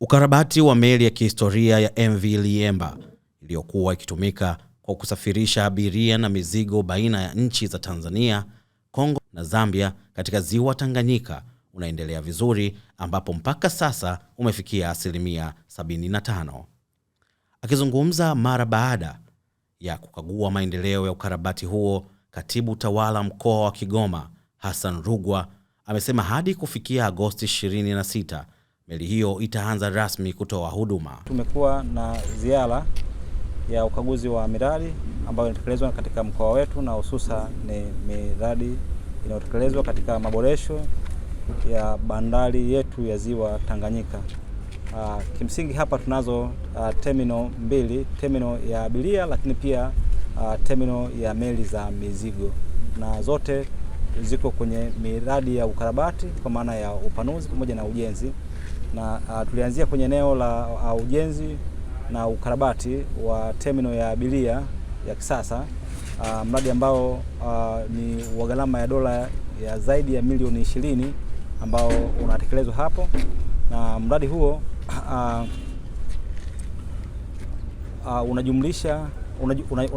Ukarabati wa meli ya kihistoria ya MV Liemba iliyokuwa ikitumika kwa kusafirisha abiria na mizigo baina ya nchi za Tanzania, Kongo na Zambia katika ziwa Tanganyika unaendelea vizuri, ambapo mpaka sasa umefikia 75%. Akizungumza mara baada ya kukagua maendeleo ya ukarabati huo, Katibu Tawala Mkoa wa Kigoma Hassan Rugwa amesema hadi kufikia Agosti 26 meli hiyo itaanza rasmi kutoa huduma. Tumekuwa na ziara ya ukaguzi wa miradi ambayo inatekelezwa katika mkoa wetu, na hususa ni miradi inayotekelezwa katika maboresho ya bandari yetu ya ziwa Tanganyika. Kimsingi hapa tunazo terminal mbili, terminal ya abiria lakini pia terminal ya meli za mizigo, na zote ziko kwenye miradi ya ukarabati kwa maana ya upanuzi pamoja na ujenzi. Na tulianzia kwenye eneo la ujenzi na ukarabati wa terminal ya abiria ya kisasa, mradi ambao ni wa gharama ya dola ya zaidi ya milioni 20 ambao unatekelezwa hapo, na mradi huo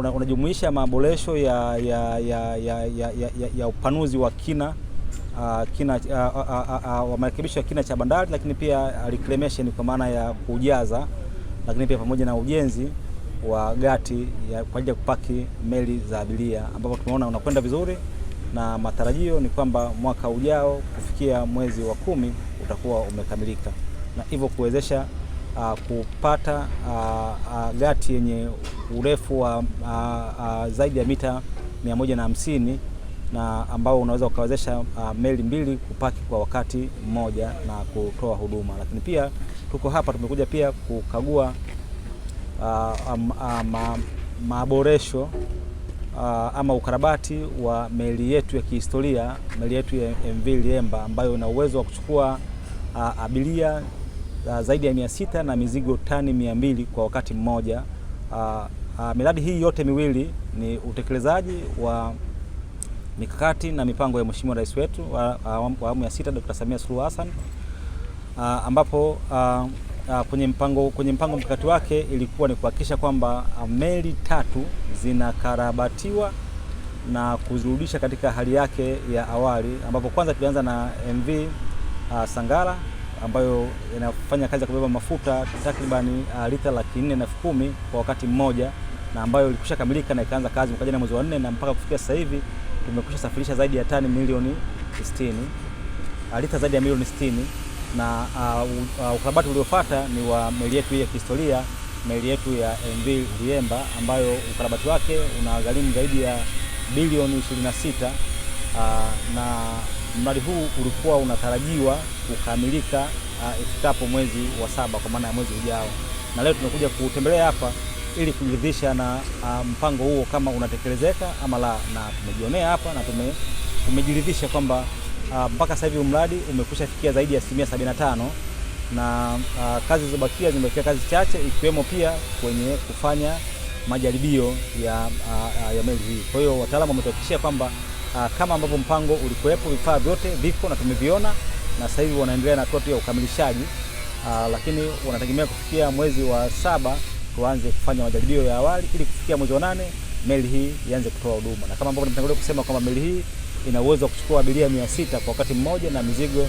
unajumuisha maboresho ya upanuzi wa wa marekebisho ya kina cha bandari, lakini pia reclamation kwa maana ya kujaza, lakini pia pamoja na ujenzi wa gati kwa ajili ya kupaki meli za abiria, ambapo tumeona unakwenda vizuri, na matarajio ni kwamba mwaka ujao kufikia mwezi wa 10 utakuwa umekamilika, na hivyo kuwezesha kupata gati yenye urefu wa zaidi ya mita 150 na ambao unaweza ukawezesha meli mbili kupaki kwa wakati mmoja na kutoa huduma. Lakini pia tuko hapa tumekuja pia kukagua maboresho ama ukarabati wa meli yetu ya kihistoria, meli yetu ya MV Liemba ambayo ina uwezo wa kuchukua abiria zaidi ya 600 na mizigo tani 200 kwa wakati mmoja. Miradi hii yote miwili ni utekelezaji wa mikakati na mipango ya Mheshimiwa Rais wetu wa awamu ya 6 Dr. Samia Suluhu Hassan, ambapo kwenye mpango mkakati wake ilikuwa ni kuhakikisha kwamba meli 3 zinakarabatiwa na kuzirudisha katika hali yake ya awali, ambapo kwanza tulianza na MV Sangara ambayo inafanya kazi ya kubeba mafuta takribani lita 410,000 kwa wakati mmoja, na ambayo ilikwisha kamilika na ikaanza kazi mwaka jana mwezi wa 4, na mpaka kufikia sasa hivi tumekwisha safirisha zaidi ya tani milioni 60, lita zaidi ya milioni 60. Na ukarabati uliofuata ni wa meli yetu ya kihistoria, meli yetu ya MV Liemba, ambayo ukarabati wake unagharimu zaidi ya bilioni 26, na mradi huu ulikuwa unatarajiwa kukamilika ifikapo mwezi wa 7 kwa maana ya mwezi ujao. Na leo tumekuja kutembelea hapa ili kujiridhisha na mpango huo kama unatekelezeka ama la, na tumejionea hapa na tumejiridhisha kwamba mpaka sasa hivi mradi umekwisha fikia zaidi ya 75%, na kazi zilizobakia zimebakia kazi chache, ikiwemo pia kwenye kufanya majaribio ya meli hii. Kwa hiyo wataalamu wametuhakikishia kwamba kama ambavyo mpango ulikuwepo, vifaa vyote viko na tumeviona, na sasa hivi wanaendelea na hatua ya ukamilishaji, lakini wanategemea kufikia mwezi wa 7 tuanze kufanya majaribio ya awali ili kufikia mwezi wa 8 meli hii ianze kutoa huduma. Na kama ambavyo nimetangulia kusema kwamba meli hii ina uwezo wa kuchukua abiria 600 kwa wakati mmoja na mizigo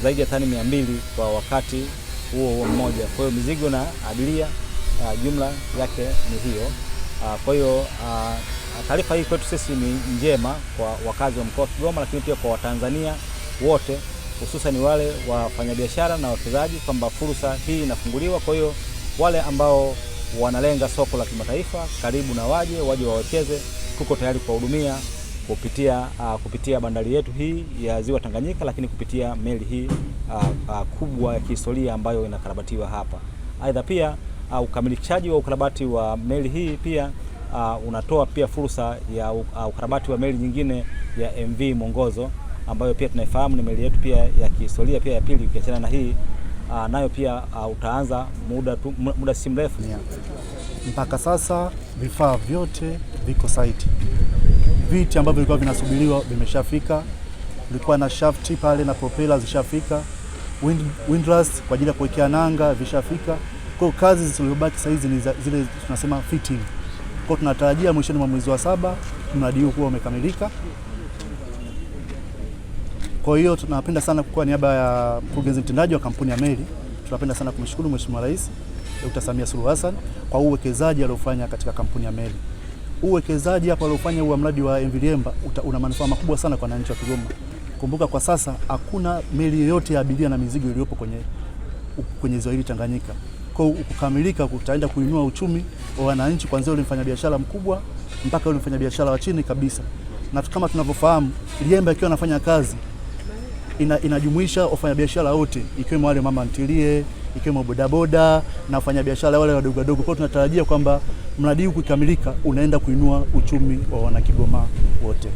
zaidi ya tani 200 kwa wakati huo mmoja. Kwa hiyo mizigo na abiria jumla yake ni hiyo. Kwa hiyo taarifa hii kwetu sisi ni njema kwa wakazi wa mkoa wa Kigoma, lakini pia kwa Watanzania wote, hususan wale wafanyabiashara na wawekezaji, kwamba fursa hii inafunguliwa. Kwa hiyo wale ambao wanalenga soko la kimataifa, karibu na waje wawekeze. Tuko tayari kuwahudumia kupitia bandari yetu hii ya ziwa Tanganyika, lakini kupitia meli hii kubwa ya kihistoria ambayo inakarabatiwa hapa. Aidha pia ukamilishaji wa ukarabati wa meli hii pia unatoa pia fursa ya ukarabati wa meli nyingine ya MV Mwongozo, ambayo pia tunaifahamu ni meli yetu pia ya kihistoria pia ya pili ukiachana na hii, nayo pia utaanza muda si mrefu. Mpaka sasa vifaa vyote viko site. Viti ambavyo vilikuwa vinasubiriwa vimeshafika. Kulikuwa na shafti pale na propeller zishafika. windlass kwa ajili ya kuwekea nanga vishafika. Kwa kazi zilizobaki sasa hizi ni zile tunasema fitting. Kwa tunatarajia mwishoni mwa mwezi wa 7 mradi huu kuwa umekamilika. Kwa hiyo tunapenda sana kwa niaba ya mkurugenzi mtendaji wa kampuni ya meli, tunapenda sana kumshukuru Mheshimiwa Rais Dr. Samia Suluhu Hassan kwa uwekezaji aliofanya katika kampuni ya meli. Uwekezaji hapa aliofanya wa mradi wa MV Liemba una manufaa makubwa sana kwa wananchi wa Kigoma. Kumbuka kwa sasa hakuna meli yoyote ya abiria na mizigo iliyopo kwenye ziwa hili Tanganyika. Kwa kukamilika kutaenda kuinua uchumi wa wananchi kuanzia yule mfanyabiashara mkubwa mpaka yule mfanyabiashara wa chini kabisa. Na kama tunavyofahamu, Liemba ikiwa anafanya kazi inajumuisha wafanyabiashara wote, ikiwemo wale mama ntilie, ikiwemo bodaboda na wafanyabiashara wale wadogo wadogo. Kwa tunatarajia kwamba mradi huu ukikamilika unaenda kuinua uchumi wa wana Kigoma wote.